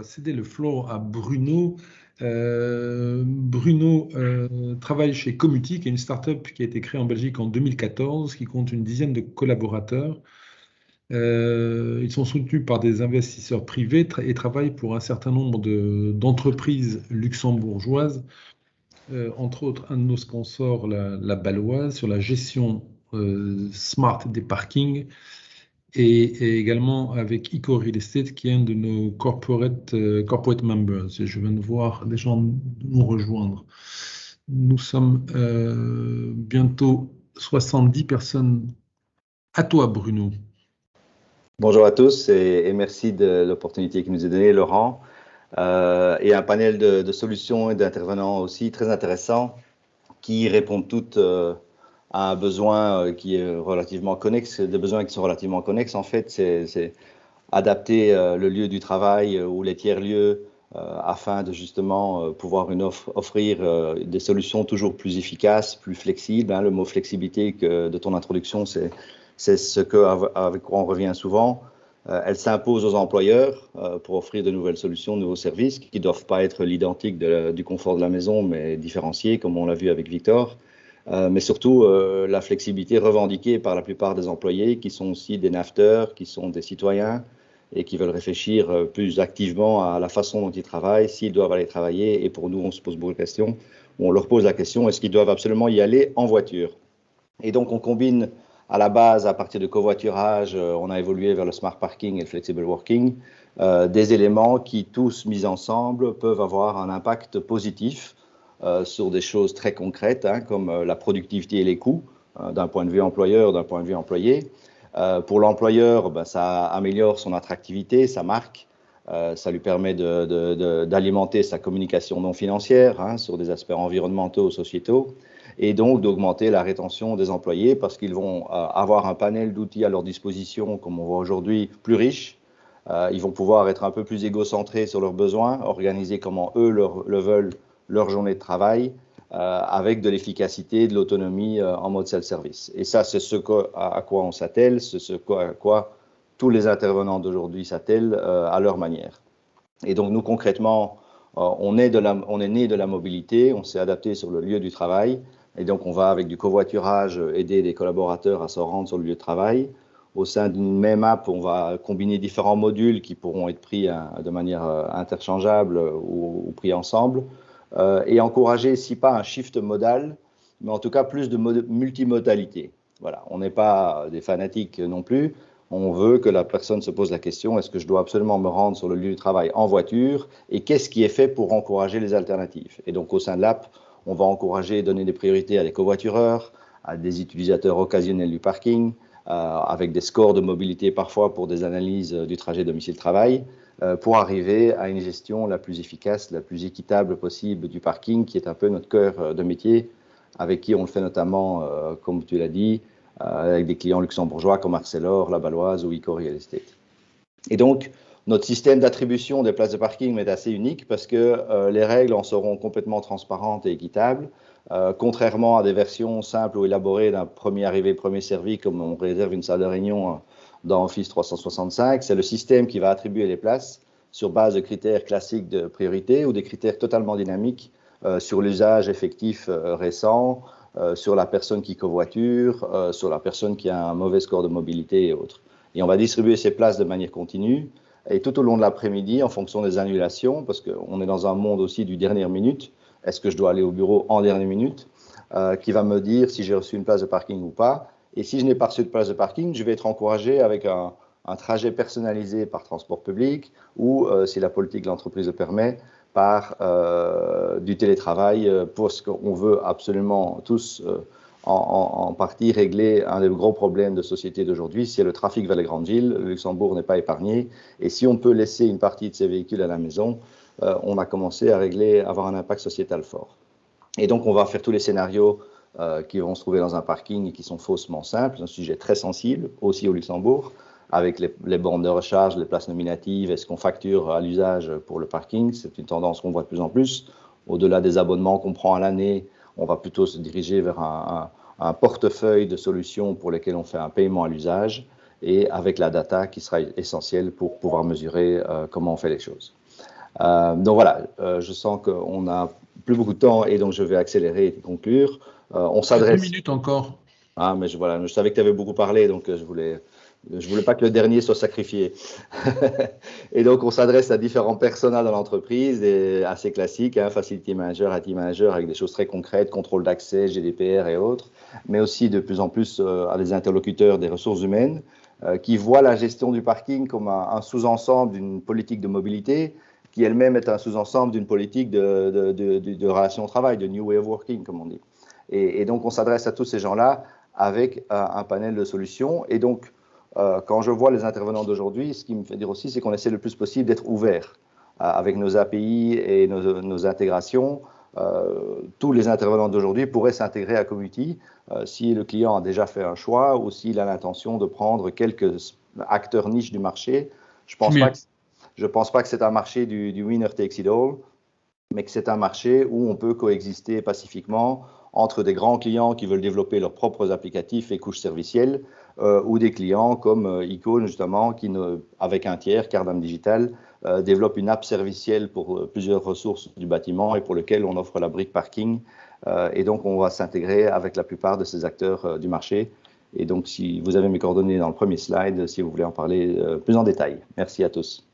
céder le floor à Bruno. Bruno travaille chez Commuti, qui est une start-up qui a été créée en Belgique en 2014, qui compte une dizaine de collaborateurs. Ils sont soutenus par des investisseurs privés et travaillent pour un certain nombre d'entreprises luxembourgeoises, entre autres un de nos sponsors, la Baloise, sur la gestion smart des parkings, et également avec Eco Real Estate, qui est un de nos corporate members. Et je viens de voir des gens nous rejoindre. Nous sommes bientôt 70 personnes. À toi, Bruno. Bonjour à tous et merci de l'opportunité qui nous est donnée, Laurent. Et un panel de solutions et d'intervenants aussi très intéressants qui répondent toutes à un besoin qui est relativement connexe, des besoins qui sont relativement connexes. En fait, c'est adapter le lieu du travail ou les tiers-lieux afin de justement pouvoir offrir des solutions toujours plus efficaces, plus flexibles. Le mot flexibilité de ton introduction, c'est ce avec quoi on revient souvent. Elle s'impose aux employeurs pour offrir de nouvelles solutions, de nouveaux services qui ne doivent pas être l'identique du confort de la maison, mais différenciés, comme on l'a vu avec Victor. Mais surtout, la flexibilité revendiquée par la plupart des employés, qui sont aussi des nafteurs, qui sont des citoyens et qui veulent réfléchir plus activement à la façon dont ils travaillent, s'ils doivent aller travailler. Et pour nous, on se pose beaucoup de questions. On leur pose la question, est-ce qu'ils doivent absolument y aller en voiture? Et donc, on combine à la base, à partir de covoiturage, on a évolué vers le smart parking et le flexible working, des éléments qui, tous mis ensemble, peuvent avoir un impact positif sur des choses très concrètes, comme la productivité et les coûts, d'un point de vue employeur, d'un point de vue employé. Pour l'employeur, ça améliore son attractivité, sa marque, ça lui permet d'alimenter sa communication non financière sur des aspects environnementaux, sociétaux, et donc d'augmenter la rétention des employés parce qu'ils vont avoir un panel d'outils à leur disposition, comme on voit aujourd'hui, plus riche. Ils vont pouvoir être un peu plus égocentrés sur leurs besoins, organiser comment eux le veulent leur journée de travail, avec de l'efficacité, de l'autonomie en mode self-service. Et ça, c'est à quoi on s'attelle, c'est à quoi tous les intervenants d'aujourd'hui s'attellent à leur manière. Et donc nous, concrètement, on est né de la mobilité, on s'est adapté sur le lieu du travail, et donc on va avec du covoiturage aider des collaborateurs à se rendre sur le lieu de travail. Au sein d'une même app, on va combiner différents modules qui pourront être pris de manière interchangeable ou pris ensemble, et encourager, si pas un shift modal, mais en tout cas plus de multimodalité. Voilà, on n'est pas des fanatiques non plus. On veut que la personne se pose la question, est-ce que je dois absolument me rendre sur le lieu du travail en voiture et qu'est-ce qui est fait pour encourager les alternatives? Et donc au sein de l'app, on va encourager et donner des priorités à des covoitureurs, à des utilisateurs occasionnels du parking, avec des scores de mobilité parfois pour des analyses du trajet domicile-travail, pour arriver à une gestion la plus efficace, la plus équitable possible du parking, qui est un peu notre cœur de métier, avec qui on le fait notamment, comme tu l'as dit, avec des clients luxembourgeois comme Arcelor, La Baloise ou Eco Real Estate. Et donc, notre système d'attribution des places de parking est assez unique parce que les règles en seront complètement transparentes et équitables, contrairement à des versions simples ou élaborées d'un premier arrivé, premier servi, comme on réserve une salle de réunion dans Office 365. C'est le système qui va attribuer les places sur base de critères classiques de priorité ou des critères totalement dynamiques sur l'usage effectif récent, sur la personne qui covoiture, sur la personne qui a un mauvais score de mobilité et autres. Et on va distribuer ces places de manière continue et tout au long de l'après-midi en fonction des annulations, parce qu'on est dans un monde aussi du dernière minute. Est-ce que je dois aller au bureau en dernière minute, qui va me dire si j'ai reçu une place de parking ou pas. Et si je n'ai pas reçu de place de parking, je vais être encouragé avec un trajet personnalisé par transport public ou, si la politique de l'entreprise le permet, par du télétravail, parce qu'on veut absolument tous en partie régler un des gros problèmes de société d'aujourd'hui, c'est le trafic vers les grandes villes. Le Luxembourg n'est pas épargné et si on peut laisser une partie de ces véhicules à la maison, on a commencé à avoir un impact sociétal fort. Et donc on va faire tous les scénarios qui vont se trouver dans un parking et qui sont faussement simples, c'est un sujet très sensible aussi au Luxembourg, avec les bornes de recharge, les places nominatives, est-ce qu'on facture à l'usage pour le parking? C'est une tendance qu'on voit de plus en plus. Au-delà des abonnements qu'on prend à l'année, on va plutôt se diriger vers un portefeuille de solutions pour lesquelles on fait un paiement à l'usage et avec la data qui sera essentielle pour pouvoir mesurer comment on fait les choses. Donc voilà, je sens qu'on n'a plus beaucoup de temps et donc je vais accélérer et conclure. On s'adresse. 2 minutes encore. Ah, mais voilà, je savais que tu avais beaucoup parlé, donc je voulais pas que le dernier soit sacrifié. Et donc, on s'adresse à différents personas dans l'entreprise, assez classiques, hein, facility manager, IT manager, avec des choses très concrètes, contrôle d'accès, GDPR et autres, mais aussi de plus en plus à des interlocuteurs des ressources humaines qui voient la gestion du parking comme un sous-ensemble d'une politique de mobilité qui elle-même est un sous-ensemble d'une politique de relations au travail, de new way of working, comme on dit. Et donc, on s'adresse à tous ces gens-là avec un panel de solutions. Et donc, quand je vois les intervenants d'aujourd'hui, ce qui me fait dire aussi, c'est qu'on essaie le plus possible d'être ouvert avec nos API et nos intégrations. Tous les intervenants d'aujourd'hui pourraient s'intégrer à Community si le client a déjà fait un choix ou s'il a l'intention de prendre quelques acteurs niches du marché. Je ne pense pas que c'est un marché du winner takes it all, mais que c'est un marché où on peut coexister pacifiquement entre des grands clients qui veulent développer leurs propres applicatifs et couches servicielles ou des clients comme Icon, justement, qui, avec un tiers, Cardam Digital, développe une app servicielle pour plusieurs ressources du bâtiment et pour lequel on offre la brique parking. Et donc, on va s'intégrer avec la plupart de ces acteurs du marché. Et donc, si vous avez mes coordonnées dans le premier slide, si vous voulez en parler plus en détail. Merci à tous.